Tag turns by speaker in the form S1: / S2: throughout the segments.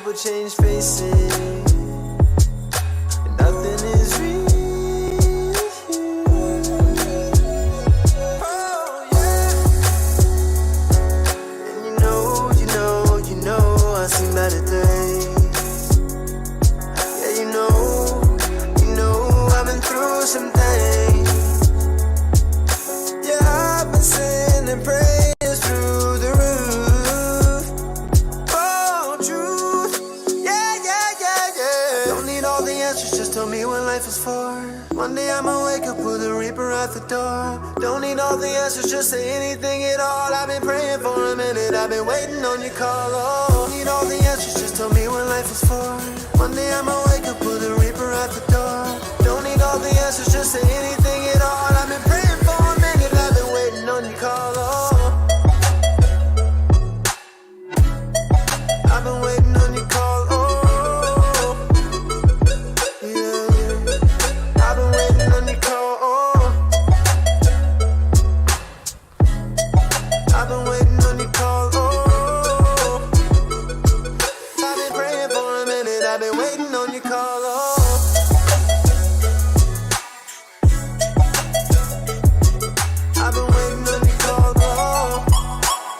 S1: people change faces, and nothing is real. Oh yeah, and you know, I've seen better days. Yeah, you know, I've been through some things. Yeah, I've been sending prayers through the roof. Oh, truth. Yeah. Don't need all the answers, just tell me what life is for. One day I'ma wake up with a reaper at the door. Don't need all the answers, just say anything at all. I've been praying for a minute, I've been waiting on your call. Oh, don't need all the answers, just tell me what life is for. One day I'ma wake up with a reaper at the door. Don't need all the answers, just say anything at all. I've been praying for a minute, I've been waiting on your call. Oh, I've been waiting on your call. Oh, yeah. I've been waiting on your call. Oh, I've been waiting on your call. Oh, I've been praying for a minute, I've been waiting on your call. Oh, I've been waiting on your call. Oh,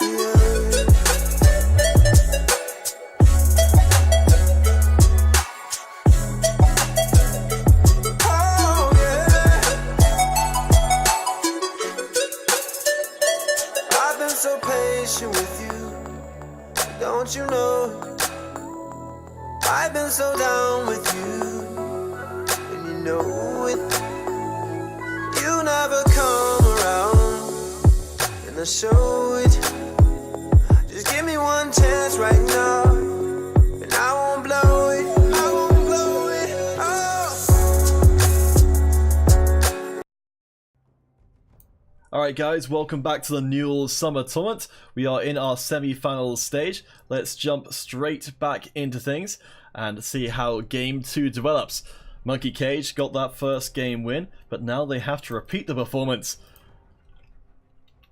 S1: yeah. Oh, yeah. I've been so patient with you, don't you know? I've been so down with you, and you know it. You never come around, and I show it. Just give me one chance right now, and I won't blow it. I won't blow it. Oh.
S2: Alright guys, welcome back to the NUEL Summer Tournament. We are in our semi-finals stage. Let's jump straight back into things and see how Game 2 develops. Monkey Cage got that first game win, but now they have to repeat the performance.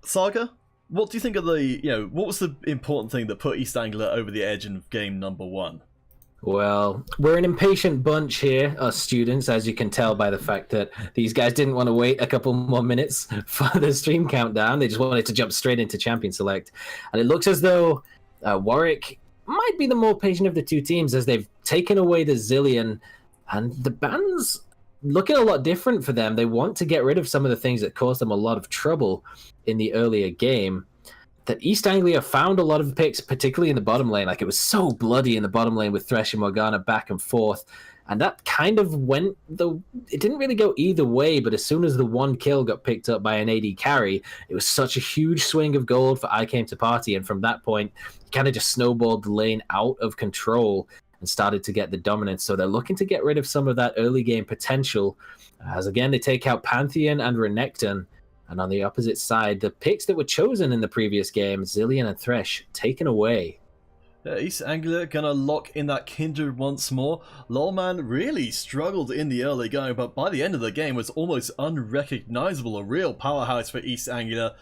S2: Saga, what do you think of the, what was the important thing that put East Anglia over the edge in game number 1?
S3: Well, we're an impatient bunch here, us students, as you can tell by the fact that these guys didn't want to wait a couple more minutes for the stream countdown. They just wanted to jump straight into Champion Select. And it looks as though Warwick might be the more patient of the two teams, as they've taken away the Zillion, and the band's looking a lot different for them. They want to get rid of some of the things that caused them a lot of trouble in the earlier game. That East Anglia found a lot of picks, particularly in the bottom lane. Like, it was so bloody in the bottom lane with Thresh and Morgana back and forth. And that kind of went it didn't really go either way, but as soon as the one kill got picked up by an AD carry, it was such a huge swing of gold for I Came to Party. And from that point, it kind of just snowballed the lane out of control and started to get the dominance. So they're looking to get rid of some of that early game potential, as again, they take out Pantheon and Renekton. And on the opposite side, the picks that were chosen in the previous game, Zillion and Thresh, taken away.
S2: East Anglia gonna lock in that Kindred once more. Lolman really struggled in the early going, but by the end of the game was almost unrecognizable. A real powerhouse for East Anglia,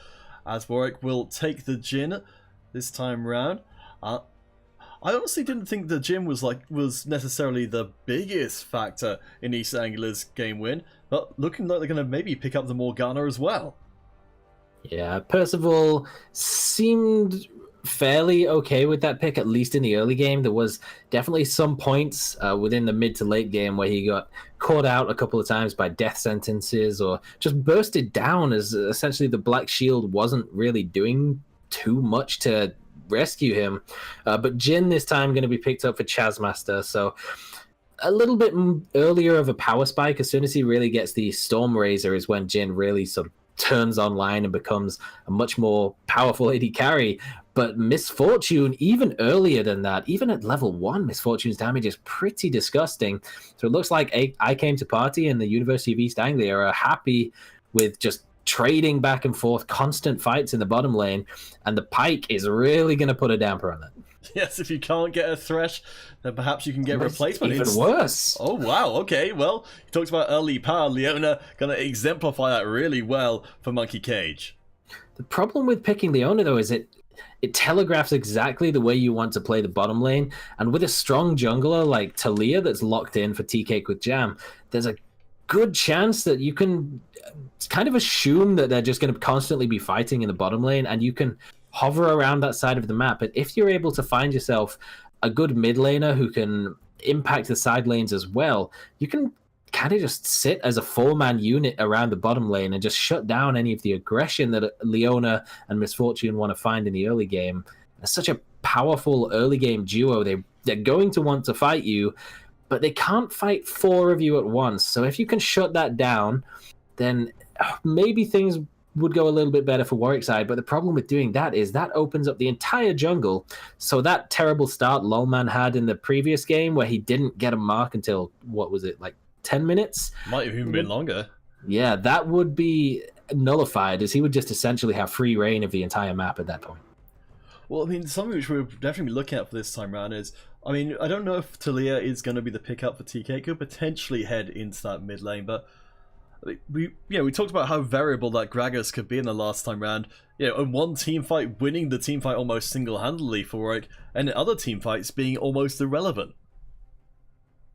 S2: as Warwick will take the Jhin this time round. I honestly didn't think the Jhin was necessarily the biggest factor in East Anglia's game win, but looking like they're gonna maybe pick up the Morgana as well.
S3: Yeah, Percival seemed fairly okay with that pick, at least in the early game. There was definitely some points within the mid to late game where he got caught out a couple of times by death sentences or just bursted down, as essentially the Black Shield wasn't really doing too much to rescue him. But Jhin this time going to be picked up for Chazmaster, so a little bit earlier of a power spike. As soon as he really gets the Storm Razor is when Jhin really sort of turns online and becomes a much more powerful AD carry. But Misfortune, even earlier than that, even at level 1, Misfortune's damage is pretty disgusting. So it looks like I Came to Party and the University of East Anglia are happy with just trading back and forth, constant fights in the bottom lane, and the Pyke is really going to put a damper on that.
S2: Yes, if you can't get a Thresh, then perhaps you can get replacement.
S3: Even worse.
S2: Oh, wow, okay, well, you talked about early power. Leona going to exemplify that really well for Monkey Cage.
S3: The problem with picking Leona, though, is it telegraphs exactly the way you want to play the bottom lane. And with a strong jungler like Talia that's locked in for tea cake with jam, there's a good chance that you can kind of assume that they're just going to constantly be fighting in the bottom lane, and you can hover around that side of the map. But if you're able to find yourself a good mid laner who can impact the side lanes as well, you can kind of just sit as a four-man unit around the bottom lane and just shut down any of the aggression that Leona and Misfortune want to find in the early game. It's such a powerful early game duo. They're going to want to fight you, but they can't fight four of you at once. So if you can shut that down, then maybe things would go a little bit better for Warwick side. But the problem with doing that is that opens up the entire jungle. So that terrible start Lolman had in the previous game where he didn't get a mark until, what was it, like 10 minutes?
S2: Might have even been longer.
S3: Yeah, that would be nullified, as he would just essentially have free reign of the entire map at that point.
S2: Well, I mean, something which we'll definitely be looking at for this time round is, I mean, I don't know if Talia is going to be the pickup for TK. Could potentially head into that mid lane, but we talked about how variable that Gragas could be in the last time round. And one team fight winning the team fight almost single-handedly for Warwick, and in other team fights being almost irrelevant.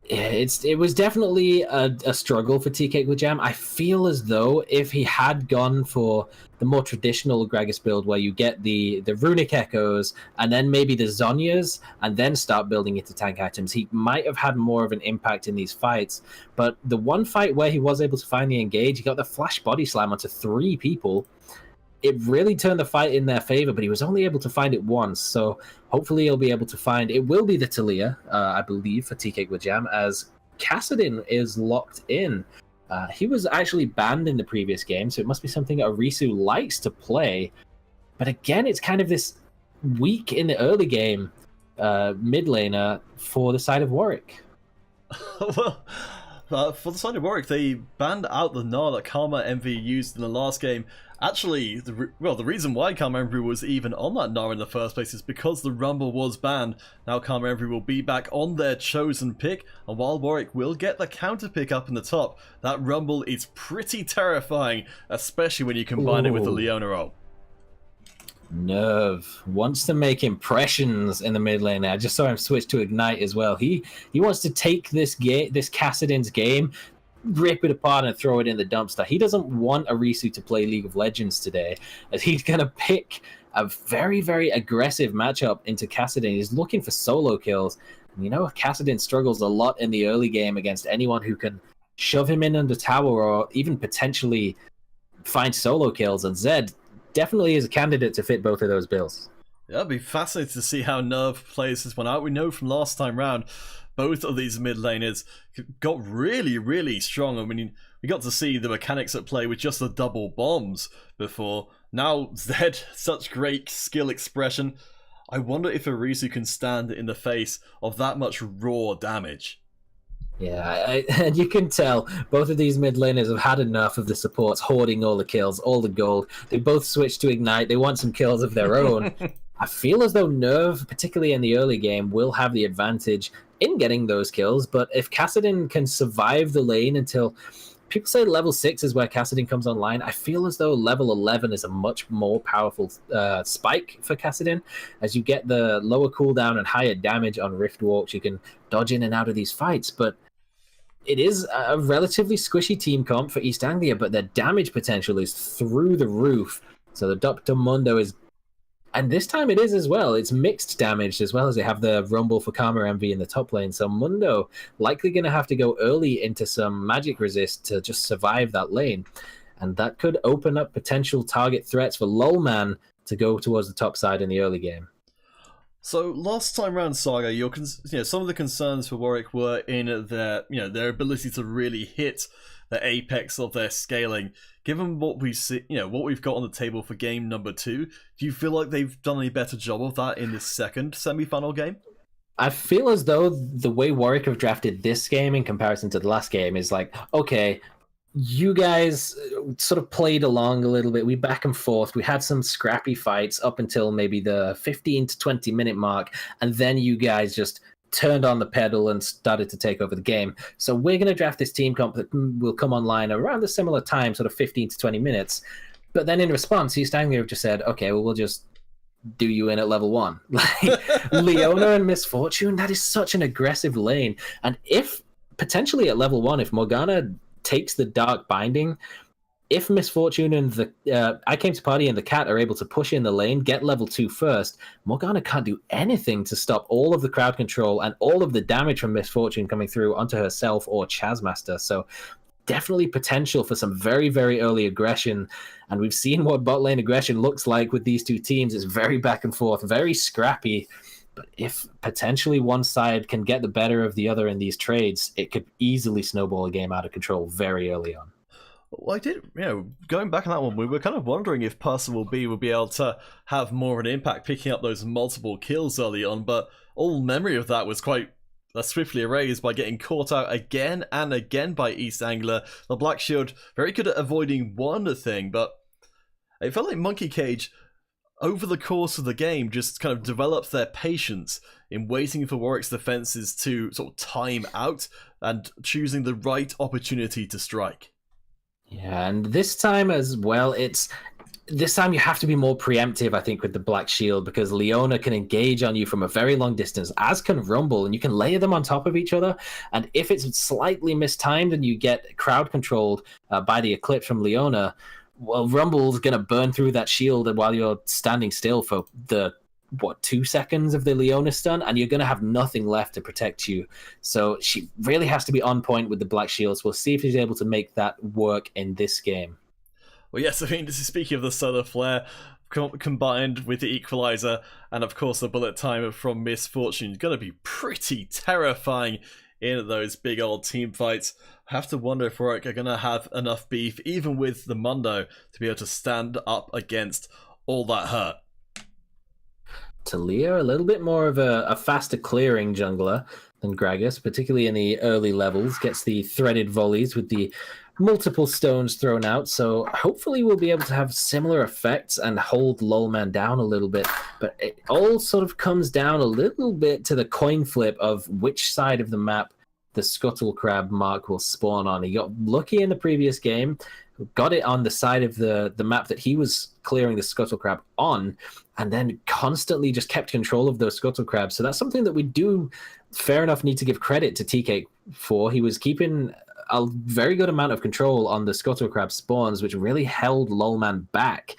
S3: Yeah, it was definitely a struggle for TK with Jam. I feel as though if he had gone for the more traditional Gragas build where you get the runic echoes and then maybe the Zhonya's and then start building into tank items, he might have had more of an impact in these fights. But the one fight where he was able to finally engage, he got the flash body slam onto 3 people. It really turned the fight in their favor, but he was only able to find it once. So hopefully he'll be able to find it. Will be the Talia, I believe, for TK with Jam, as Kassadin is locked in. He was actually banned in the previous game, so it must be something Arisu likes to play. But again, it's kind of this weak in the early game mid laner for the side of Warwick.
S2: Well, for the side of Warwick, they banned out the Gnar that Karma Envy used in the last game. Actually, the reason why Karma Envy was even on that Gnar in the first place is because the Rumble was banned. Now Karma Envy will be back on their chosen pick, and while Warwick will get the counter pick up in the top, that Rumble is pretty terrifying, especially when you combine it with the Leona ult.
S3: Nerve wants to make impressions in the mid lane. I just saw him switch to Ignite as well. He wants to take this Kassadin's game, rip it apart and throw it in the dumpster. He doesn't want Arisu to play League of Legends today, as he's going to pick a very, very aggressive matchup into Kassadin. He's looking for solo kills. And Kassadin struggles a lot in the early game against anyone who can shove him in under tower or even potentially find solo kills, and Zed definitely is a candidate to fit both of those bills.
S2: Yeah, it'd be fascinating to see how Nerve plays this one out. We know from last time round, both of these mid laners got really, really strong. I mean, we got to see the mechanics at play with just the double bombs before. Now, Zed, such great skill expression. I wonder if Arisu can stand in the face of that much raw damage.
S3: Yeah, and you can tell both of these mid laners have had enough of the supports hoarding all the kills, all the gold. They both switched to Ignite. They want some kills of their own. I feel as though Nerve, particularly in the early game, will have the advantage in getting those kills. But if Kassadin can survive the lane until... People say level 6 is where Kassadin comes online. I feel as though level 11 is a much more powerful spike for Kassadin. As you get the lower cooldown and higher damage on Rift Walks, you can dodge in and out of these fights. But it is a relatively squishy team comp for East Anglia, but their damage potential is through the roof. So the Dr. Mundo is... And this time it is as well. It's mixed damage as well, as they have the Rumble for Karma MV in the top lane. So Mundo likely going to have to go early into some magic resist to just survive that lane. And that could open up potential target threats for Lolman to go towards the top side in the early game.
S2: So last time round, Saga, some of the concerns for Warwick were in their ability to really hit the apex of their scaling. Given what we see, what we've got on the table for game number 2, do you feel like they've done any better job of that in this second semi-final game?
S3: I feel as though the way Warwick have drafted this game in comparison to the last game is like, okay, you guys sort of played along a little bit. We back and forth. We had some scrappy fights up until maybe the 15 to 20 minute mark. And then you guys just turned on the pedal and started to take over the game. So we're going to draft this team comp that will come online around a similar time, sort of 15 to 20 minutes. But then in response, East Anglia have just said, okay, well, we'll just do you in at level 1? Like, Leona and Miss Fortune, that is such an aggressive lane. And if potentially at level 1, if Morgana takes the Dark Binding, if Miss Fortune and the I Came to Party and the Cat are able to push in the lane, get level 2 first, Morgana can't do anything to stop all of the crowd control and all of the damage from Miss Fortune coming through onto herself or Chazmaster. So definitely potential for some very, very early aggression. And we've seen what bot lane aggression looks like with these two teams. It's very back and forth, very scrappy. But if potentially one side can get the better of the other in these trades, it could easily snowball a game out of control very early on.
S2: Well, I did, going back on that one, we were kind of wondering if Percival B would be able to have more of an impact picking up those multiple kills early on, but all memory of that was quite swiftly erased by getting caught out again and again by East Anglia. The Black Shield, very good at avoiding one thing, but it felt like Monkey Cage, over the course of the game, just kind of developed their patience in waiting for Warwick's defenses to sort of time out and choosing the right opportunity to strike.
S3: Yeah, and this time as well, this time you have to be more preemptive, I think, with the Black Shield, because Leona can engage on you from a very long distance, as can Rumble, and you can layer them on top of each other. And if it's slightly mistimed and you get crowd controlled by the Eclipse from Leona, well, Rumble's going to burn through that shield while you're standing still for 2 seconds of the Leona stun, and you're going to have nothing left to protect you. So she really has to be on point with the Black Shields. We'll see if she's able to make that work in this game.
S2: Well, yes, I mean, speaking of the Solar Flare, combined with the Equalizer, and of course the bullet time from Miss Fortune, going to be pretty terrifying in those big old team fights. I have to wonder if Warwick are going to have enough beef, even with the Mundo, to be able to stand up against all that hurt.
S3: Talia, a little bit more of a faster clearing jungler than Gragas, particularly in the early levels, gets the threaded volleys with the multiple stones thrown out, so hopefully we'll be able to have similar effects and hold Lolman down a little bit. But it all sort of comes down a little bit to the coin flip of which side of the map the Scuttle Crab mark will spawn on. He got lucky in the previous game, got it on the side of the map that he was clearing the Scuttle Crab on, and then constantly just kept control of those Scuttle Crabs. So that's something that we do, fair enough, need to give credit to TK for. He was keeping a very good amount of control on the Scuttle Crab spawns, which really held Lolman back.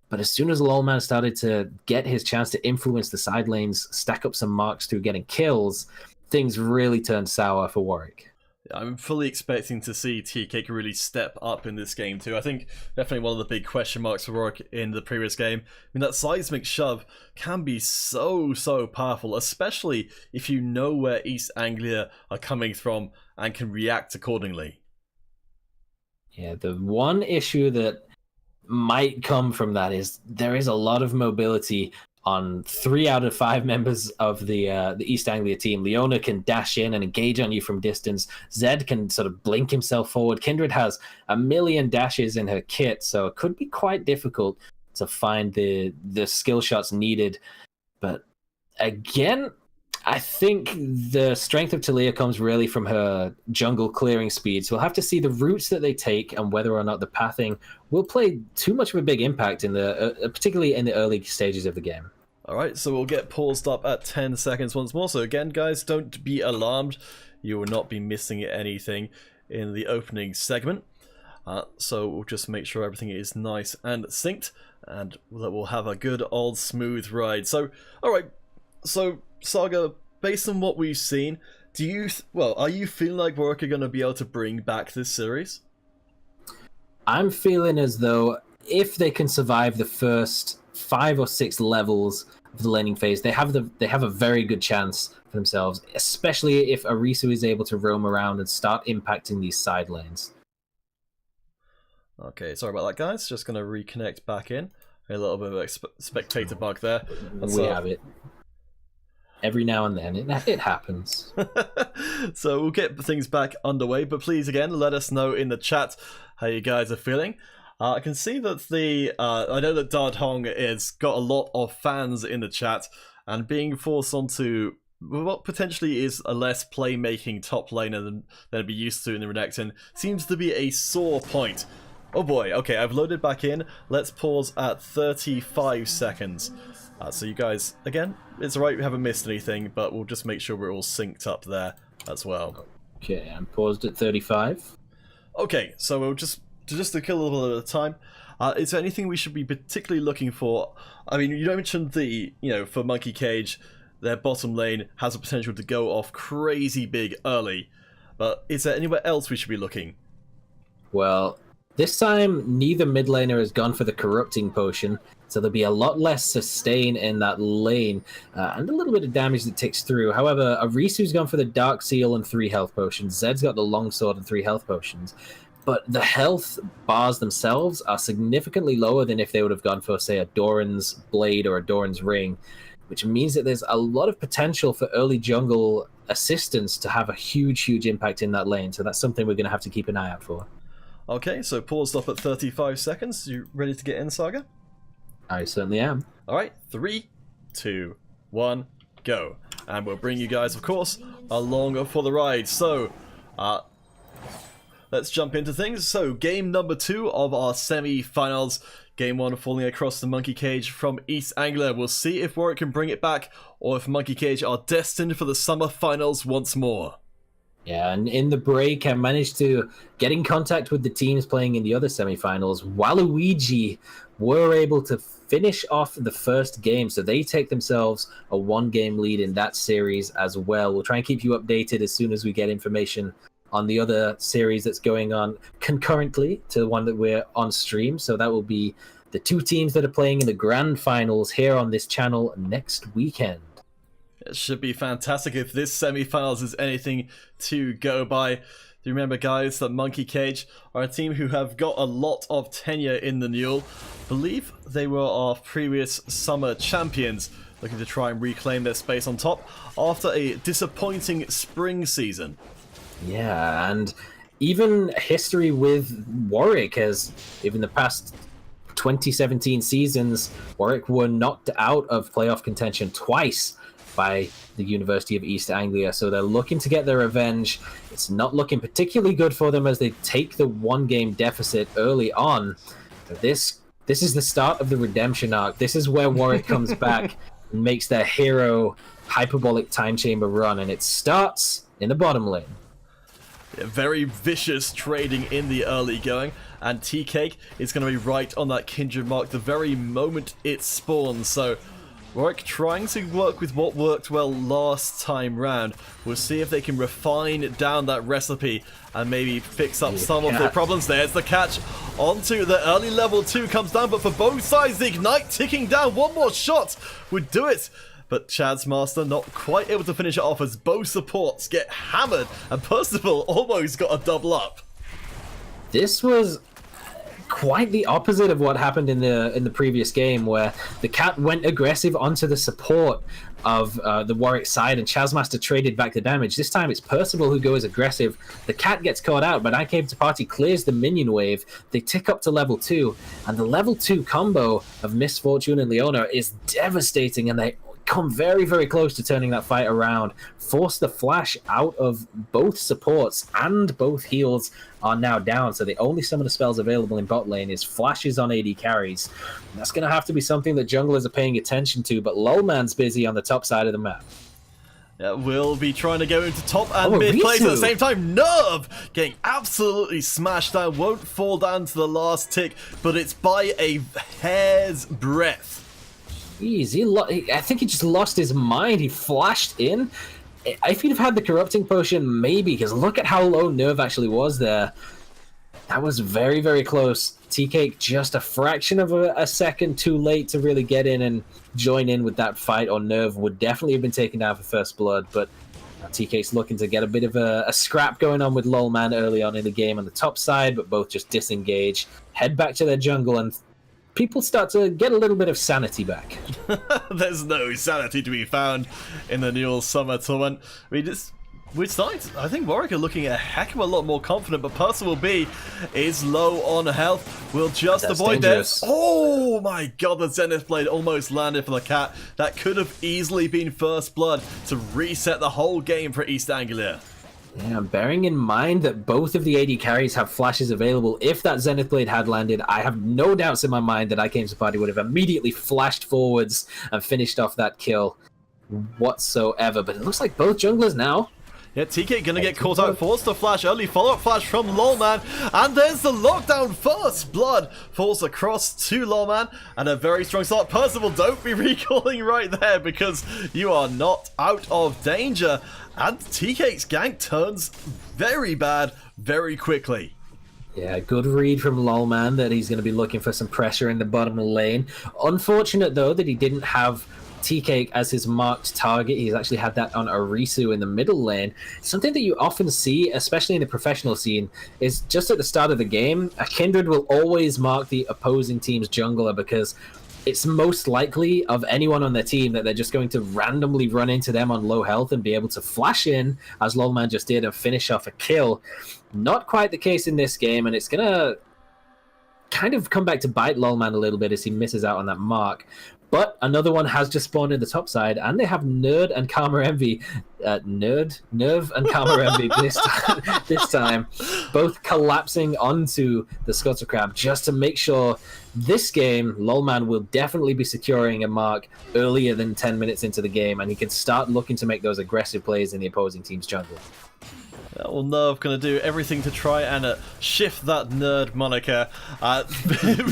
S3: But as soon as Lolman started to get his chance to influence the side lanes, stack up some marks through getting kills, things really turned sour for Warwick.
S2: I'm fully expecting to see TK really step up in this game too. I think definitely one of the big question marks for Warwick in the previous game. I mean, that seismic shove can be so powerful, especially if you know where East Anglia are coming from and can react accordingly.
S3: Yeah, the one issue that might come from that is there is a lot of mobility on 3 out of 5 members of the East Anglia team. Leona can dash in and engage on you from distance. Zed can sort of blink himself forward. Kindred has a million dashes in her kit, so it could be quite difficult to find the skill shots needed. But again, I think the strength of Talia comes really from her jungle clearing speed. So we'll have to see the routes that they take and whether or not the pathing will play too much of a big impact in particularly in the early stages of the game.
S2: Alright, so we'll get paused up at 10 seconds once more. So again, guys, don't be alarmed. You will not be missing anything in the opening segment. So we'll just make sure everything is nice and synced, and that we'll have a good old smooth ride. So, alright, so Saga, based on what we've seen, are you feeling like Warwick are going to be able to bring back this series?
S3: I'm feeling as though if they can survive the first 5 or 6 levels of the laning phase, they have a very good chance for themselves, especially if Arisu is able to roam around and start impacting these side lanes.
S2: Okay, sorry about that, guys. Just going to reconnect back in. A little bit of a spectator bug there.
S3: We have it. Every now and then, it happens.
S2: So we'll get things back underway, but please, again, let us know in the chat how you guys are feeling. I can see that I know that Dard Hong has got a lot of fans in the chat, and being forced onto what potentially is a less playmaking top laner than they'd be used to in the Renekton seems to be a sore point. Oh boy, okay, I've loaded back in. Let's pause at 35 seconds. So you guys, again, it's alright, we haven't missed anything, but we'll just make sure we're all synced up there as well.
S3: Okay, I'm paused at 35.
S2: Okay, so we'll just to kill a little bit of time. Is there anything we should be particularly looking for? I mean, you mentioned for Monkey Cage, their bottom lane has a potential to go off crazy big early. But is there anywhere else we should be looking?
S3: Well, this time neither mid laner has gone for the corrupting potion, so there'll be a lot less sustain in that lane, and a little bit of damage that ticks through. However, Arisu's gone for the Dark Seal and 3 health potions. Zed's got the Longsword and 3 health potions. But the health bars themselves are significantly lower than if they would have gone for, say, a Doran's Blade or a Doran's Ring, which means that there's a lot of potential for early jungle assistance to have a huge impact in that lane. So that's something we're going to have to keep an eye out for.
S2: Okay, so paused up at 35 seconds. You ready to get in, Saga?
S3: I certainly am.
S2: Alright, 3, 2, 1, go. And we'll bring you guys, of course, along for the ride. So, let's jump into things. So, game number 2 of our semi-finals. Game 1 falling across the Monkey Cage from East Anglia. We'll see if Warwick can bring it back, or if Monkey Cage are destined for the summer finals once more.
S3: Yeah, and in the break, I managed to get in contact with the teams playing in the other semi-finals. Waluigi were able to finish off the first game, so they take themselves a 1-game lead in that series as well. We'll try and keep you updated as soon as we get information on the other series that's going on concurrently to the one that we're on stream. So that will be the 2 teams that are playing in the grand finals here on this channel next weekend.
S2: It should be fantastic if this semi-finals is anything to go by. Do you remember, guys, that Monkey Cage are a team who have got a lot of tenure in the NUEL. I believe they were our previous summer champions, looking to try and reclaim their space on top after a disappointing spring season.
S3: Yeah, and even history with Warwick has, even the past 2017 seasons, Warwick were knocked out of playoff contention twice by the University of East Anglia, so they're looking to get their revenge. It's not looking particularly good for them as they take the 1-game deficit early on. But this is the start of the redemption arc. This is where Warwick comes back and makes their hero hyperbolic time chamber run, and it starts in the bottom lane.
S2: Very vicious trading in the early going, and Tea-Cake is going to be right on that kindred mark the very moment it spawns. So Warwick trying to work with what worked well last time round. We'll see if they can refine down that recipe and maybe fix up some of the problems. There's the catch onto the early level 2 comes down, but for both sides the Ignite ticking down. One more shot would do it. But Chad's Master not quite able to finish it off as both supports get hammered, and Percival almost got a double up.
S3: This was quite the opposite of what happened in the previous game, where the cat went aggressive onto the support of the Warwick side, and Chazmaster traded back the damage. This time it's Percival who goes aggressive. The cat gets caught out, but I Came to Party clears the minion wave. They tick up to level 2, and the level 2 combo of Misfortune and Leona is devastating, and they come very close to turning that fight around, force the flash out of both supports, and both heals are now down, so the only summoner spells available in bot lane is flashes on AD carries. And that's going to have to be something that junglers are paying attention to, but Lolman's busy on the top side of the map.
S2: Yeah, we'll be trying to go into top and mid place at the same time. Nerve getting absolutely smashed down, won't fall down to the last tick, but it's by a hair's breadth.
S3: Jeez, I think he just lost his mind. He flashed in. If he'd have had the corrupting potion, maybe, because look at how low Nerve actually was there. That was very close. Tea-Cake just a fraction of a second too late to really get in and join in with that fight, or Nerve would definitely have been taken down for first blood, but Tea-Cake's looking to get a bit of a scrap going on with Lolman early on in the game on the top side, but both just disengage, head back to their jungle, and people start to get a little bit of sanity back.
S2: There's no sanity to be found in the NUEL Summer Tournament. I mean, which side? I think Warwick are looking a heck of a lot more confident, but Percival B is low on health. Will just avoid this. Oh my god, the Zenith Blade almost landed for the cat. That could have easily been first blood to reset the whole game for East Anglia.
S3: Yeah, bearing in mind that both of the AD carries have flashes available, if that Zenith Blade had landed, I have no doubts in my mind that I Came to Party would have immediately flashed forwards and finished off that kill whatsoever. But it looks like both junglers now.
S2: Yeah, TK gonna get caught out, forced to flash, early follow-up flash from Lolman, and there's the lockdown. First blood falls across to Lolman, and a very strong start. Percival, don't be recalling right there, because you are not out of danger, and TK's gank turns very bad very quickly.
S3: Yeah, good read from Lolman that he's going to be looking for some pressure in the bottom lane. Unfortunate, though, that he didn't have TK as his marked target. He's actually had that on Arisu in the middle lane. Something that you often see, especially in the professional scene, is just at the start of the game, a Kindred will always mark the opposing team's jungler because it's most likely of anyone on their team that they're just going to randomly run into them on low health and be able to flash in, as Lolman just did, and finish off a kill. Not quite the case in this game, and it's going to kind of come back to bite Lolman a little bit as he misses out on that mark. But another one has just spawned in the top side, and they have Nerve and Karma Envy this time, both collapsing onto the Scuttle Crab just to make sure this game, Lolman will definitely be securing a mark earlier than 10 minutes into the game, and he can start looking to make those aggressive plays in the opposing team's jungle.
S2: Well, Nerve going to do everything to try and shift that nerd moniker,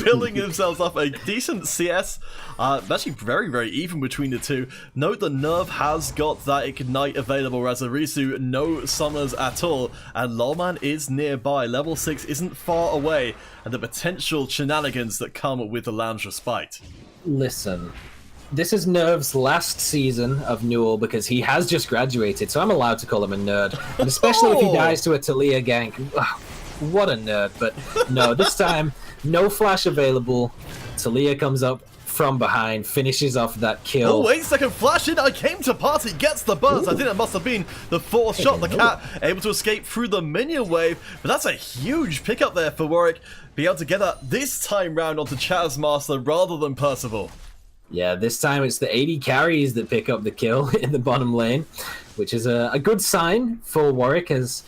S2: building themselves up a decent CS. Actually very, very even between the two. Note that Nerve has got that Ignite available, whereas Arisu, no summers at all, and Lolman is nearby. Level 6 isn't far away, and the potential shenanigans that come with the Lounge Respite.
S3: Listen, this is Nerve's last season of NUEL because he has just graduated, so I'm allowed to call him a nerd. And especially if he dies to a Talia gank. What a nerd. But no, this time, no flash available. Talia comes up from behind, finishes off that kill.
S2: Oh, wait a second, flash in, I Came to Party, gets the burst. I think that must have been the fourth shot. The cat able to escape through the minion wave, but that's a huge pickup there for Warwick. Be able to get that this time round onto Chazmaster rather than Percival.
S3: Yeah, this time it's the AD carries that pick up the kill in the bottom lane, which is a good sign for Warwick as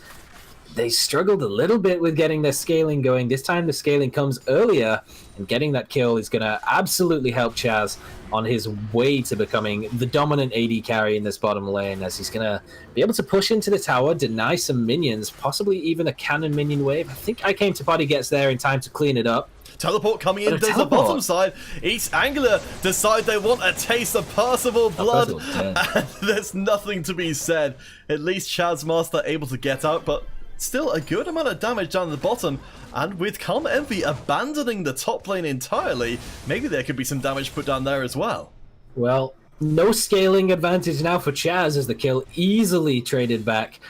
S3: they struggled a little bit with getting their scaling going. This time the scaling comes earlier, and getting that kill is going to absolutely help Chaz on his way to becoming the dominant AD carry in this bottom lane, as he's going to be able to push into the tower, deny some minions, possibly even a cannon minion wave. I think I Came to Party gets there in time to clean it up.
S2: Teleport coming in, there's the bottom side. East Angler decide they want a taste of Percival blood, and there's nothing to be said. At least Chazmaster able to get out, but still a good amount of damage down the bottom, and with Karma Envy abandoning the top lane entirely, maybe there could be some damage put down there as well.
S3: Well, no scaling advantage now for Chaz as the kill easily traded back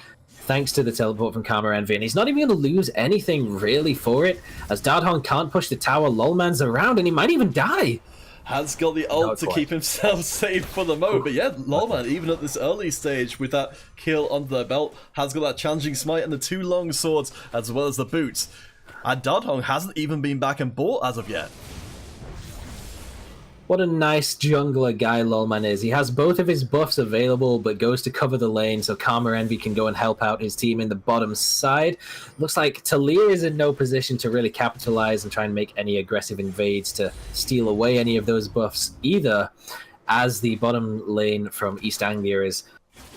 S3: thanks to the teleport from Karma Envy, and he's not even going to lose anything really for it, as Dardhong can't push the tower, Lolman's around, and he might even die.
S2: Has got the ult to keep himself safe for the moment, but yeah, Lolman, even at this early stage with that kill under their belt, has got that challenging smite and the two long swords, as well as the boots. And Dardhong hasn't even been back and bought as of yet.
S3: What a nice jungler guy Lolman is. He has both of his buffs available, but goes to cover the lane so Karma Envy can go and help out his team in the bottom side. Looks like Talia is in no position to really capitalize and try and make any aggressive invades to steal away any of those buffs either, as the bottom lane from East Anglia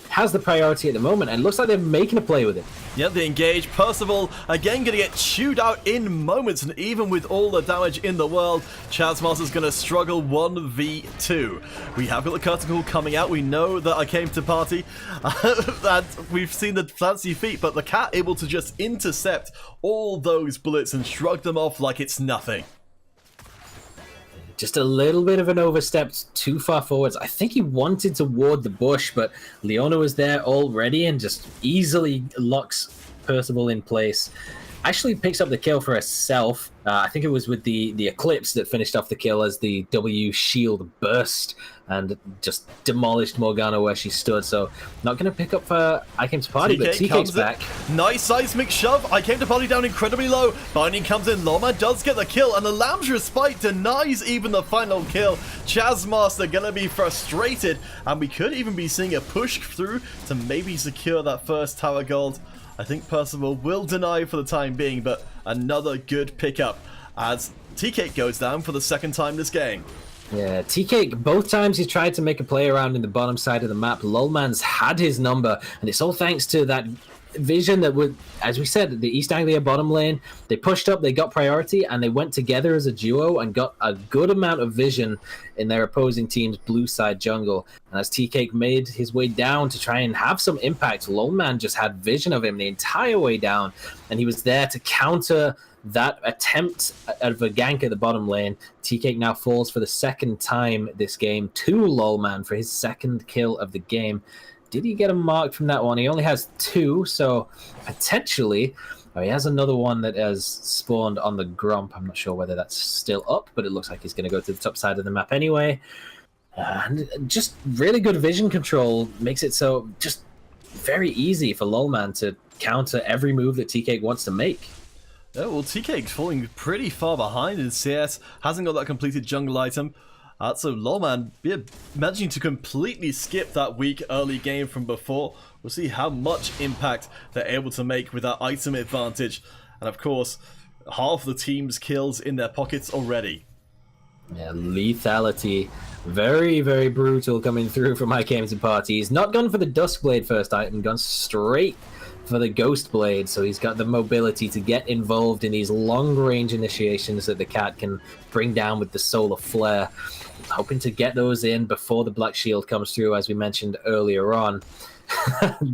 S3: has the priority at the moment, and looks like they're making a play with it.
S2: Yep, they engage. Percival again going to get chewed out in moments, and even with all the damage in the world, Chazmaster's going to struggle 1v2. We have got the curtain call coming out. We know that I Came to Party, and we've seen the fancy feat, but the cat able to just intercept all those bullets and shrug them off like it's nothing.
S3: Just a little bit of an overstep too far forwards. I think he wanted to ward the bush, but Leona was there already and just easily locks Percival in place. Actually picks up the kill for herself, I think it was with the Eclipse that finished off the kill as the W shield burst and just demolished Morgana where she stood. So not going to pick up for I Came to Party, but TK's back.
S2: Nice seismic shove. I Came to Party down incredibly low. Binding comes in. Lawman does get the kill, and the Lamb's Respite denies even the final kill. Chazmaster going to be frustrated, and we could even be seeing a push through to maybe secure that first tower gold. I think Percival will deny for the time being, but another good pickup as TK goes down for the second time this game.
S3: Yeah, TK, both times he tried to make a play around in the bottom side of the map, Lolman's had his number, and it's all thanks to that vision that would, as we said, the East Anglia bottom lane, they pushed up, they got priority, and they went together as a duo and got a good amount of vision in their opposing team's blue side jungle. And as TK made his way down to try and have some impact, Lolman just had vision of him the entire way down, and he was there to counter that attempt of a gank at the bottom lane. TK now falls for the second time this game to Lolman for his second kill of the game. Did he get a mark from that one? He only has 2, so potentially he has another one that has spawned on the Grump. I'm not sure whether that's still up, but it looks like he's going to go to the top side of the map anyway. And just really good vision control makes it so just very easy for Lolman to counter every move that TK wants to make.
S2: Yeah, well, TK's falling pretty far behind in CS, hasn't got that completed jungle item. So Lawman managing to completely skip that weak early game from before. We'll see how much impact they're able to make with that item advantage. And of course, half the team's kills in their pockets already.
S3: Yeah, lethality. Very, very brutal coming through from I Came to Party. He's not gone for the Duskblade first item, gone straight for the Ghost Blade, so he's got the mobility to get involved in these long-range initiations that the cat can bring down with the Solar Flare. Hoping to get those in before the Black Shield comes through, as we mentioned earlier on.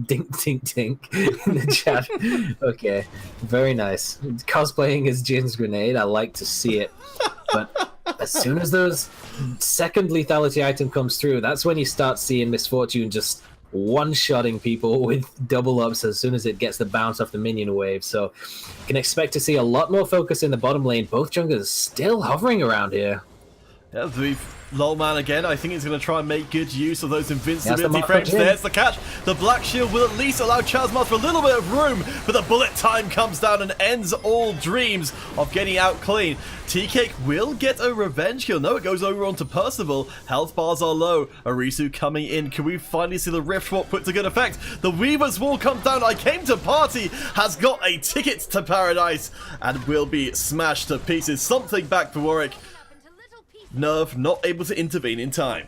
S3: Dink, dink, dink in the chat. Okay, very nice. Cosplaying as Jin's grenade, I like to see it. But as soon as those second lethality item comes through, that's when you start seeing Misfortune just one-shotting people with double ups as soon as it gets the bounce off the minion wave. So you can expect to see a lot more focus in the bottom lane. Both junglers still hovering around here.
S2: Yeah, Lolman again, I think he's going to try and make good use of those invincibility frames. There's the catch. The Black Shield will at least allow Chazmaster a little bit of room, but the bullet time comes down and ends all dreams of getting out clean. TK will get a revenge kill. No, it goes over onto Percival. Health bars are low. Arisu coming in. Can we finally see the Rift Swap put to good effect? The Weaver's Wall comes down. I Came to Party has got a ticket to paradise and will be smashed to pieces. Something back for Warwick. Nerve not able to intervene in time.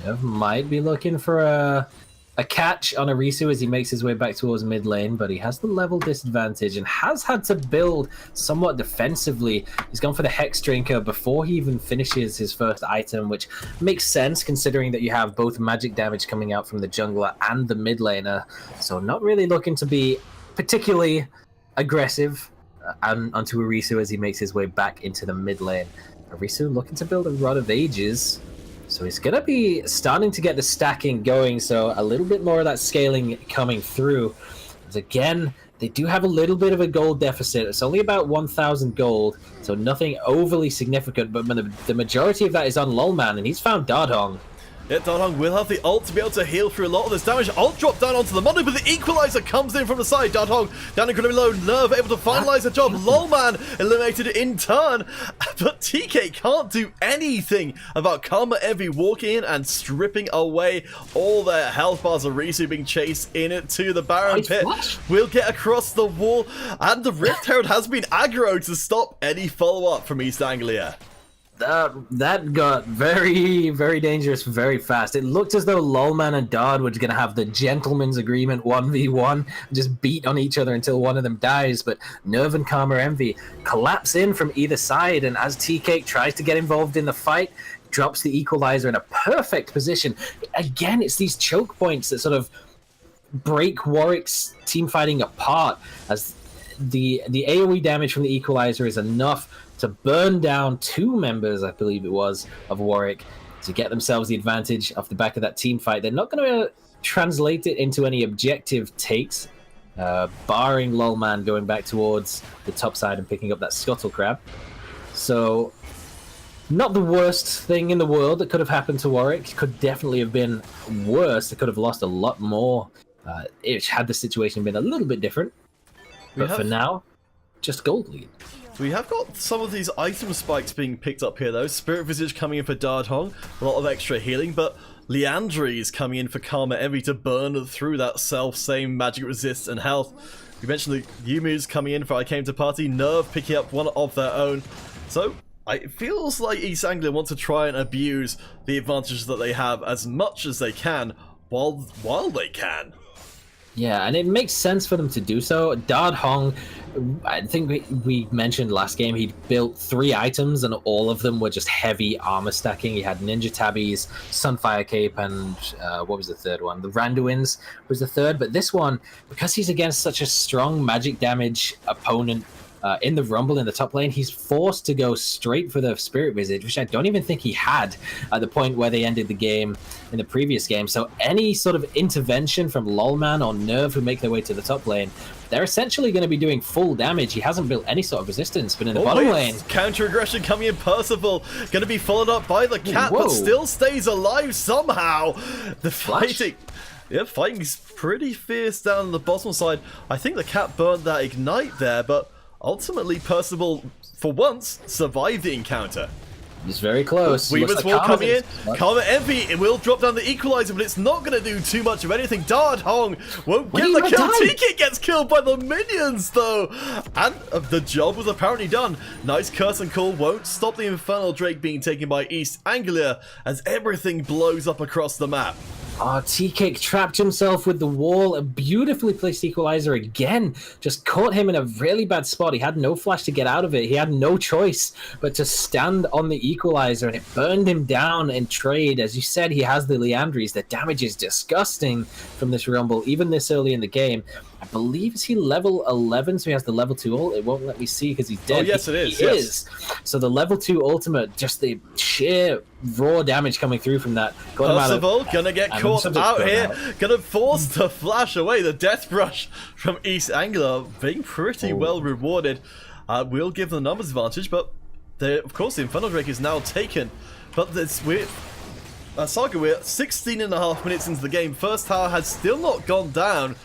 S3: Nerve might be looking for a catch on Arisu as he makes his way back towards mid lane, but he has the level disadvantage and has had to build somewhat defensively. He's gone for the Hex Drinker before he even finishes his first item, which makes sense considering that you have both magic damage coming out from the jungler and the mid laner. So not really looking to be particularly aggressive onto Arisu as he makes his way back into the mid lane. Arisu looking to build a Rod of Ages, so he's going to be starting to get the stacking going, so a little bit more of that scaling coming through. As again, they do have a little bit of a gold deficit. It's only about 1,000 gold, so nothing overly significant, but the majority of that is on Lolman, and he's found Dardong.
S2: Yeah, Dardong will have the ult to be able to heal through a lot of this damage. Ult drop down onto the Monday, but the Equalizer comes in from the side. Dardong down incredibly low. Nerve able to finalize the job. Lolman eliminated in turn. But TK can't do anything about Karma Envy walking in and stripping away all their health bars. Arisu being chased in to the Baron Pit. Will get across the wall. And the Rift Herald has been aggro to stop any follow-up from East Anglia.
S3: That got very, very dangerous very fast. It looked as though Lolman and Dard were going to have the gentleman's agreement 1v1, just beat on each other until one of them dies, but Nerve and Karma Envy collapse in from either side, and as TK tries to get involved in the fight, drops the Equalizer in a perfect position. Again, it's these choke points that sort of break Warwick's team fighting apart, as the AoE damage from the Equalizer is enough to burn down 2 members, I believe it was, of Warwick to get themselves the advantage off the back of that team fight. They're not going to translate it into any objective takes barring Lolman going back towards the top side and picking up that Scuttle Crab. So, not the worst thing in the world that could have happened to Warwick. Could definitely have been worse. They could have lost a lot more had the situation been a little bit different. But for now, just gold lead.
S2: We have got some of these item spikes being picked up here though. Spirit Visage coming in for Dardhong, a lot of extra healing, but Leandri is coming in for Karma Envy to burn through that same magic resist and health. We mentioned the Yumu's coming in for I Came to Party, Nerve picking up one of their own. So it feels like East Anglia want to try and abuse the advantages that they have as much as they can while they can.
S3: Yeah, and it makes sense for them to do so. Dardhong, I think we mentioned last game, he'd built 3 items and all of them were just heavy armor stacking. He had Ninja Tabbies, Sunfire Cape, and what was the third one? The Randuins was the third, but this one, because he's against such a strong magic damage opponent in the Rumble in the top lane, he's forced to go straight for the Spirit Visage, which I don't even think he had at the point where they ended the game in the previous game. So any sort of intervention from Lolman or Nerve who make their way to the top lane, they're essentially going to be doing full damage. He hasn't built any sort of resistance, but in the bottom lane...
S2: Counter-aggression coming in, Percival going to be followed up by the cat, but still stays alive somehow. The fighting... Yeah, fighting's pretty fierce down the bottom side. I think the cat burnt that ignite there, but ultimately, Percival, for once, survived the encounter.
S3: He's very close.
S2: Weaver's Wall coming in. Karma Envy, it will drop down the Equalizer, but it's not going to do too much of anything. Dardhong won't get the kill. TK gets killed by the minions, though. And the job was apparently done. Nice curse and call won't stop the Infernal Drake being taken by East Anglia as everything blows up across the map.
S3: Oh, T-Cake trapped himself with the wall. A beautifully placed Equalizer again. Just caught him in a really bad spot. He had no flash to get out of it. He had no choice but to stand on the Equalizer, and it burned him down in trade. As you said, he has the Leandries. The damage is disgusting from this Rumble, even this early in the game. I believe, is he level 11, so he has the level 2 ult? It won't let me see because he's dead.
S2: Oh, yes, it is.
S3: He is. So the level 2 ultimate, just the sheer raw damage coming through from that.
S2: Percival gonna get caught out here. Gonna force to flash away. The death brush from East Anglia being pretty well rewarded. We'll give them the numbers advantage, but of course the Infernal Drake is now taken. But Saga, we're 16.5 minutes into the game. First tower has still not gone down.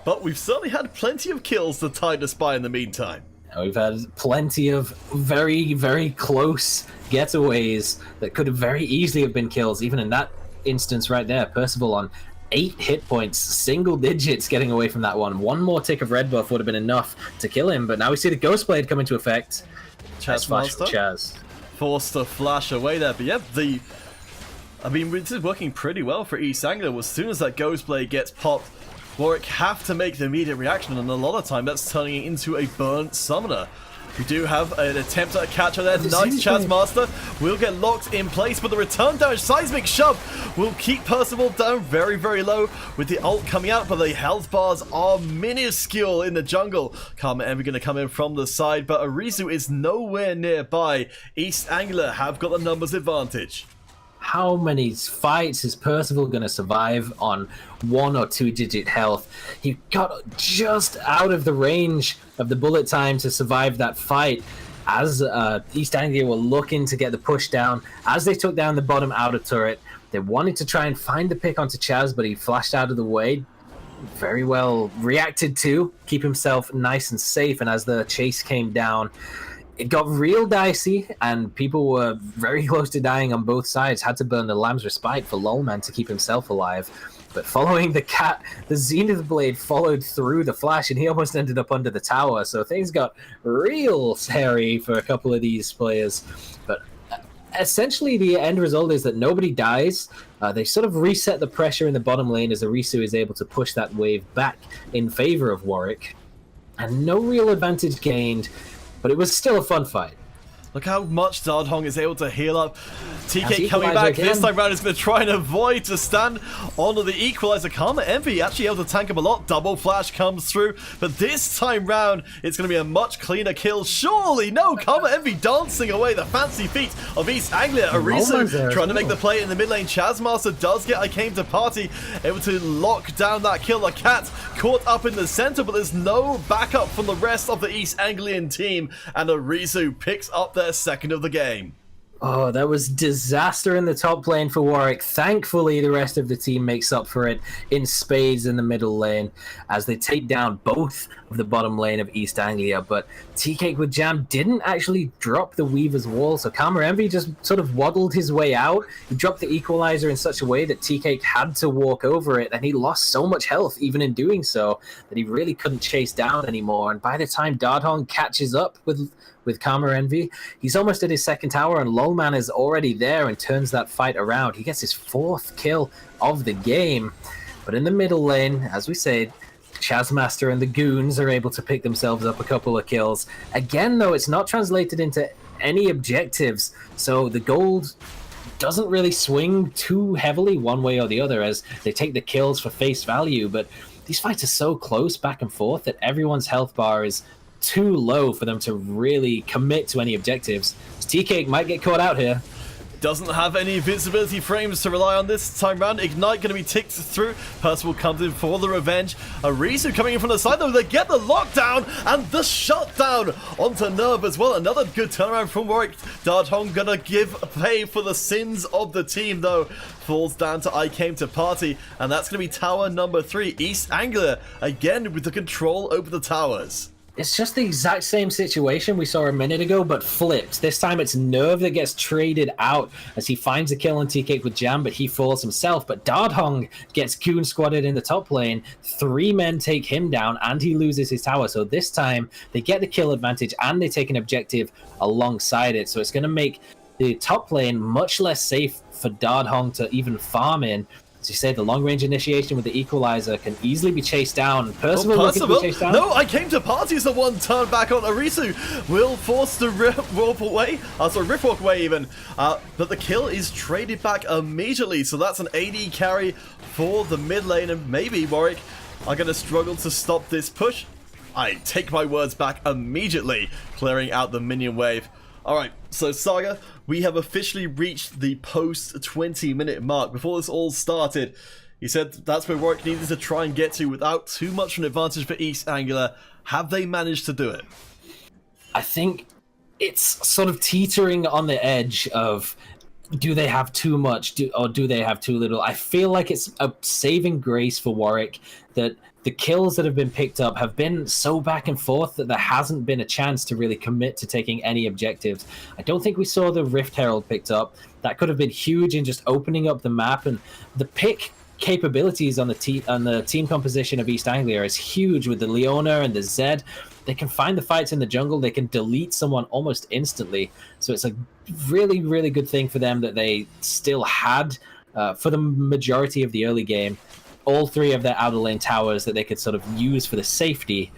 S2: But we've certainly had plenty of kills to tide us by in the meantime.
S3: We've had plenty of very, very close getaways that could have very easily have been kills. Even in that instance right there, Percival on 8 hit points, single digits getting away from that one. One more tick of red buff would have been enough to kill him, but now we see the Ghost Blade come into effect.
S2: Chaz forced to flash away there, but yeah, I mean, this is working pretty well for East Anglia. As soon as that Ghost Blade gets popped, Warwick have to make the immediate reaction, and a lot of time that's turning it into a burnt summoner. We do have an attempt at a catcher there. Nice Chaz Master will get locked in place, but the return damage, Seismic Shove, will keep Percival down very, very low with the ult coming out, but the health bars are minuscule in the jungle. Karma Envy going to come in from the side, but Arizu is nowhere nearby. East Anglia have got the numbers advantage.
S3: How many fights is Percival going to survive on 1 or 2 digit health? He got just out of the range of the bullet time to survive that fight as East Anglia were looking to get the push down. As they took down the bottom outer turret, they wanted to try and find the pick onto Chaz, but he flashed out of the way. Very well reacted to, keep himself nice and safe, and as the chase came down, it got real dicey, and people were very close to dying on both sides. Had to burn the Lamb's Respite for Lolman to keep himself alive. But following the cat, the Zenith Blade followed through the flash, and he almost ended up under the tower. So things got real hairy for a couple of these players. But essentially, the end result is that nobody dies. They sort of reset the pressure in the bottom lane as Arisu is able to push that wave back in favor of Warwick. And no real advantage gained. But it was still a fun fight.
S2: Look how much Dardhong is able to heal up. TK coming back this time round is going to try and avoid to stand onto the Equalizer. Karma Envy actually able to tank him a lot. Double flash comes through. But this time round, it's going to be a much cleaner kill. Surely, no. Karma Envy dancing away the fancy feet of East Anglia. Arisu trying to make the play in the mid lane. Chaz Master does get I Came to Party, able to lock down that kill. The cat caught up in the center, but there's no backup from the rest of the East Anglian team, and Arisu picks up their second of the game.
S3: Oh, that was disaster in the top lane for Warwick. Thankfully, the rest of the team makes up for it in spades in the middle lane as they take down both of the bottom lane of East Anglia. But Tea-Cake with Jam didn't actually drop the Weaver's Wall, so Karma Envy just sort of waddled his way out. He dropped the Equalizer in such a way that Tea-Cake had to walk over it, and he lost so much health even in doing so that he really couldn't chase down anymore. And by the time Dardhong catches up with Karma Envy, he's almost at his second tower, and Lolman is already there and turns that fight around. He gets his 4th kill of the game. But in the middle lane, as we said, Chazmaster and the Goons are able to pick themselves up a couple of kills. Again, though, it's not translated into any objectives, so the gold doesn't really swing too heavily one way or the other as they take the kills for face value. But these fights are so close back and forth that everyone's health bar is too low for them to really commit to any objectives. Tea-Cake might get caught out here.
S2: Doesn't have any visibility frames to rely on this time round. Ignite going to be ticked through. Percival comes in for the revenge. Arisu coming in from the side though. They get the lockdown and the shutdown onto Nerve as well. Another good turnaround from Warwick. Dardhong gonna pay for the sins of the team though. Falls down to I Came to Party, and that's gonna be tower number 3. East Anglia again with the control over the towers.
S3: It's just the exact same situation we saw a minute ago, but flipped. This time it's Nerve that gets traded out as he finds a kill on Tea-Cake with Jam, but he falls himself. But Dardhong gets goon squatted in the top lane. 3 men take him down, and he loses his tower. So this time they get the kill advantage, and they take an objective alongside it. So it's going to make the top lane much less safe for Dardhong to even farm in. As you say, the long-range initiation with the Equalizer can easily be chased down. Percival looking to be chased down.
S2: No, I Came to Party is the one turn back on. Arisu will force the riff walk away even. But the kill is traded back immediately. So that's an AD carry for the mid lane. And maybe Warwick are going to struggle to stop this push. I take my words back immediately, clearing out the minion wave. Alright, so Saga, we have officially reached the post 20-minute mark. Before this all started, he said that's where Warwick needed to try and get to without too much of an advantage for East Anglia. Have they managed to do it?
S3: I think it's sort of teetering on the edge of, do they have too much or do they have too little? I feel like it's a saving grace for Warwick that the kills that have been picked up have been so back and forth that there hasn't been a chance to really commit to taking any objectives. I don't think we saw the Rift Herald picked up. That could have been huge in just opening up the map, and the pick capabilities on the team composition of East Anglia is huge with the Leona and the Zed. They can find the fights in the jungle. They can delete someone almost instantly. So it's a really, really good thing for them that they still had, for the majority of the early game, all 3 of their outer lane towers that they could sort of use for the safety.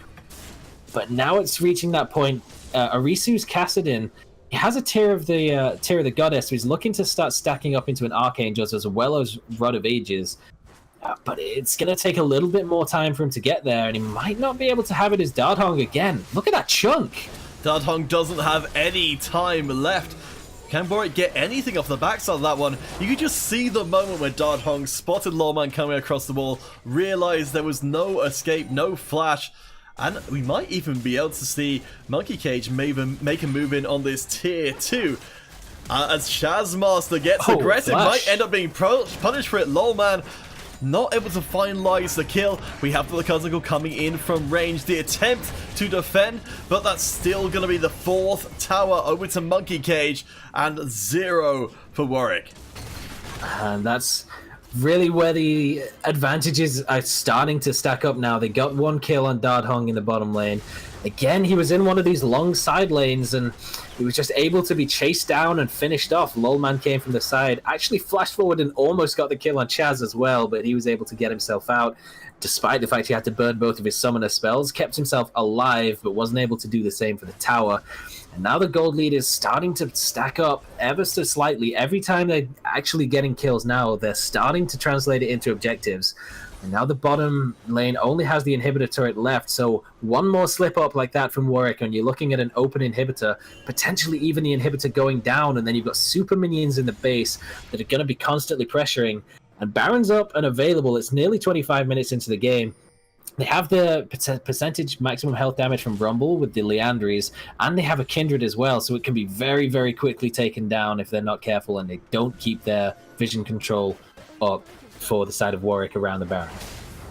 S3: But now it's reaching that point. Arisu's Kassadin, he has a Tear of the Goddess, so he's looking to start stacking up into an Archangel as well as Rod of Ages. But it's going to take a little bit more time for him to get there, and he might not be able to have it as Dardhong again. Look at that chunk!
S2: Dardhong doesn't have any time left. Can Warwick get anything off the backside of that one? You could just see the moment where Dardhong spotted Lawman coming across the wall, realized there was no escape, no flash, and we might even be able to see Monkey Cage make a move in on this tier 2. As Shazmaster gets aggressive,
S3: flash.
S2: might end up being punished for it. Lawman not able to finalize the kill. We have the Kazaku coming in from range. The attempt to defend, but that's still going to be the 4th tower over to Monkey Cage, and 0 for Warwick.
S3: And that's really where the advantages are starting to stack up now. They got 1 kill on Dardhong in the bottom lane. Again, he was in one of these long side lanes, and he was just able to be chased down and finished off. Lolman came from the side, actually flashed forward and almost got the kill on Chaz as well, but he was able to get himself out, despite the fact he had to burn both of his summoner spells, kept himself alive, but wasn't able to do the same for the tower. And now the gold lead is starting to stack up ever so slightly. Every time they're actually getting kills now, they're starting to translate it into objectives. And now the bottom lane only has the inhibitor turret left, so one more slip up like that from Warwick, and you're looking at an open inhibitor, potentially even the inhibitor going down, and then you've got super minions in the base that are going to be constantly pressuring. And Baron's up and available. It's nearly 25 minutes into the game. They have the percentage maximum health damage from Rumble with the Leandries, and they have a Kindred as well, so it can be very, very quickly taken down if they're not careful and they don't keep their vision control up for the side of Warwick around the Baron.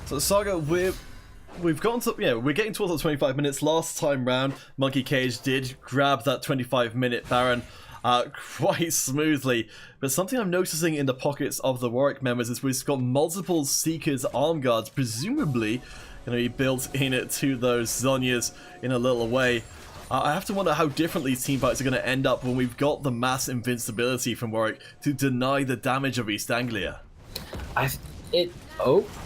S2: So Saga, we've gotten to, we're getting towards the 25 minutes. Last time round, Monkey Cage did grab that 25-minute Baron quite smoothly, but something I'm noticing in the pockets of the Warwick members is we've got multiple Seekers arm guards, presumably going to be built in to those Zhonyas in a little way. I have to wonder how different these team fights are going to end up when we've got the mass invincibility from Warwick to deny the damage of East Anglia.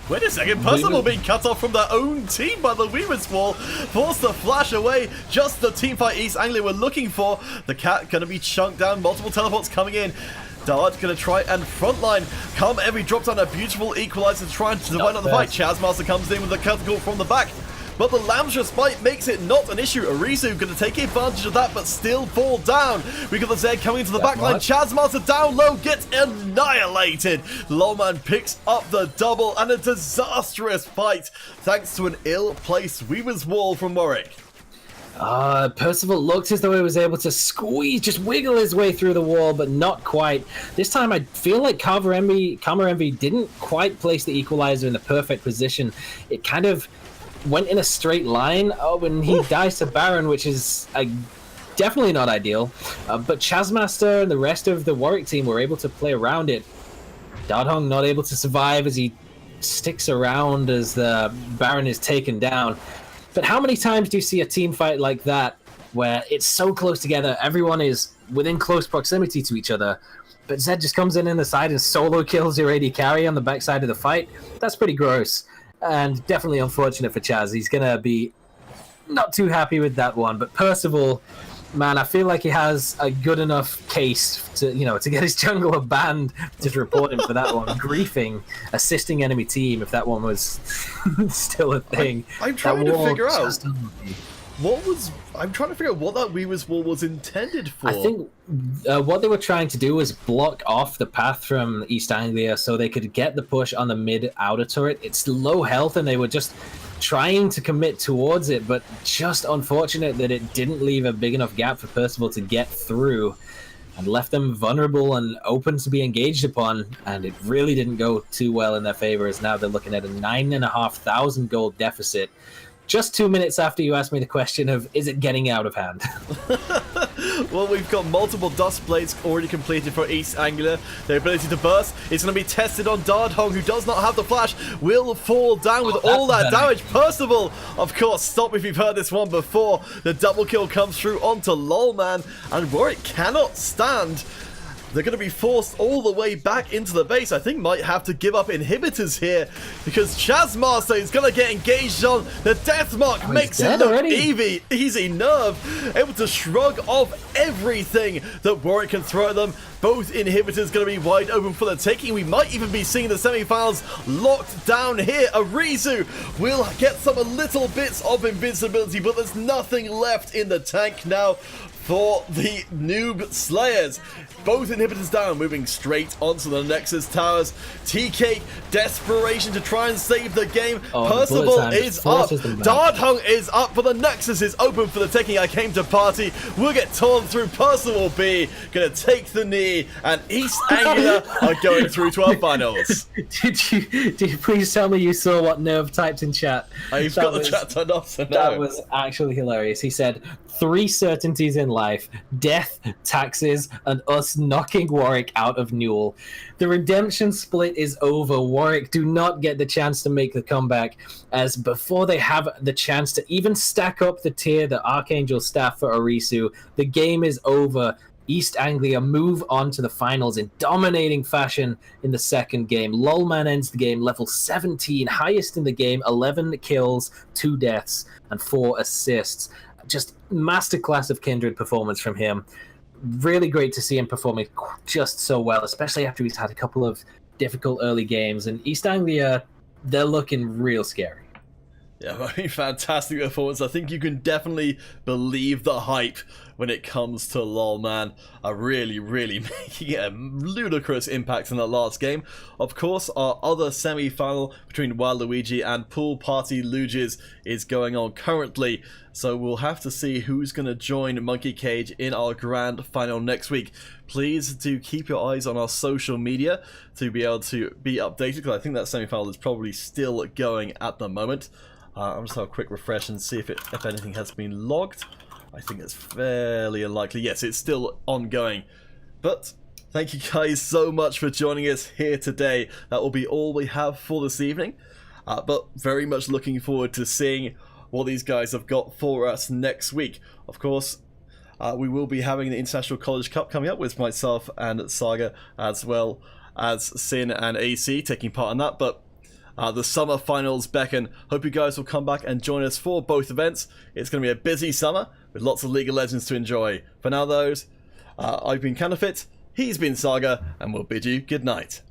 S2: Wait a second, Percival being cut off from their own team by the Weaver's Wall, forced to flash away, just the team fight East Anglia were looking for. The cat going to be chunked down, multiple teleports coming in. Dart going to try and frontline. Come every drop down a beautiful equalizer to try and divide out the fight. Chazmaster comes in with a catapult from the back. But the Lamb's Respite makes it not an issue. Arizu going to take advantage of that, but still fall down. We got the Zed coming into the backline. Chazmaster down low, gets annihilated. Lowman picks up the double, and a disastrous fight thanks to an ill-placed Weaver's Wall from Warwick.
S3: Percival looked as though he was able to squeeze, just wiggle his way through the wall, but not quite. This time I feel like Karma Envy didn't quite place the equalizer in the perfect position. It kind of went in a straight line when he dies to Baron, which is definitely not ideal. But Chazmaster and the rest of the Warwick team were able to play around it. Dardhong not able to survive as he sticks around as the Baron is taken down. But how many times do you see a team fight like that where it's so close together, everyone is within close proximity to each other, but Zed just comes in the side and solo kills your AD carry on the backside of the fight? That's pretty gross. And definitely unfortunate for Chaz. He's going to be not too happy with that one. But Percival, man, I feel like he has a good enough case to get his jungler banned to report him for that one. Griefing, assisting enemy team, if that one was still a thing.
S2: I'm trying to figure out what that Weaver's Wall was intended for.
S3: I think what they were trying to do was block off the path from East Anglia so they could get the push on the mid outer turret. It's low health and they were just trying to commit towards it, but just unfortunate that it didn't leave a big enough gap for Percival to get through and left them vulnerable and open to be engaged upon, and it really didn't go too well in their favor, as now they're looking at a 9,500 gold deficit. Just 2 minutes after you asked me the question of, is it getting out of hand?
S2: Well, we've got multiple dust blades already completed for East Anglia. Their ability to burst is going to be tested on Dardhong, who does not have the flash, will fall down with all that damage. Percival, of course, stop if you've heard this one before. The double kill comes through onto Lolman, and Warwick cannot stand. They're going to be forced all the way back into the base. I think might have to give up inhibitors here because Chazmaster is going to get engaged on. The Deathmark makes it look easy. Nerve able to shrug off everything that Warwick can throw at them. Both inhibitors going to be wide open for the taking. We might even be seeing the semifinals locked down here. Arizu will get some little bits of invincibility, but there's nothing left in the tank now for the Noob Slayers. Both inhibitors down, moving straight onto the Nexus towers. TK, desperation to try and save the game. Percival is up. Dardhong is up, but the Nexus is open for the taking. I came to party. We'll get torn through. Percival B gonna take the knee, and East Anglia are going through to our finals.
S3: Did you please tell me you saw what Nerve typed in chat?
S2: I've got the chat turned off, so no.
S3: That was actually hilarious. He said, 3 certainties in life: death, taxes, and us knocking Warwick out of NUEL. The redemption split is over. Warwick do not get the chance to make the comeback, as before they have the chance to even stack up the tier, the Archangel staff for Arisu, the game is over. East Anglia move on to the finals in dominating fashion in the second game. Lolman ends the game level 17, highest in the game, 11 kills, 2 deaths, and 4 assists. Just masterclass of Kindred performance from him. Really great to see him performing just so well, especially after he's had a couple of difficult early games. And East Anglia, they're looking real scary.
S2: Yeah, I mean, fantastic performance. I think you can definitely believe the hype when it comes to LoL, man. Really making a ludicrous impact in that last game. Of course, our other semi-final between Waluigi and Pool Party Luges is going on currently, so we'll have to see who's going to join Monkey Cage in our grand final next week. Please do keep your eyes on our social media to be able to be updated, because I think that semi-final is probably still going at the moment. I'll just have a quick refresh and see if anything has been logged. I think it's fairly unlikely. Yes, it's still ongoing. But thank you guys so much for joining us here today. That will be all we have for this evening. But very much looking forward to seeing what these guys have got for us next week. Of course, we will be having the International College Cup coming up with myself and Saga, as well as Sin and AC taking part in that. But the summer finals beckon. Hope you guys will come back and join us for both events. It's going to be a busy summer with lots of League of Legends to enjoy. For now, I've been Counterfeit, he's been Saga, and we'll bid you good night.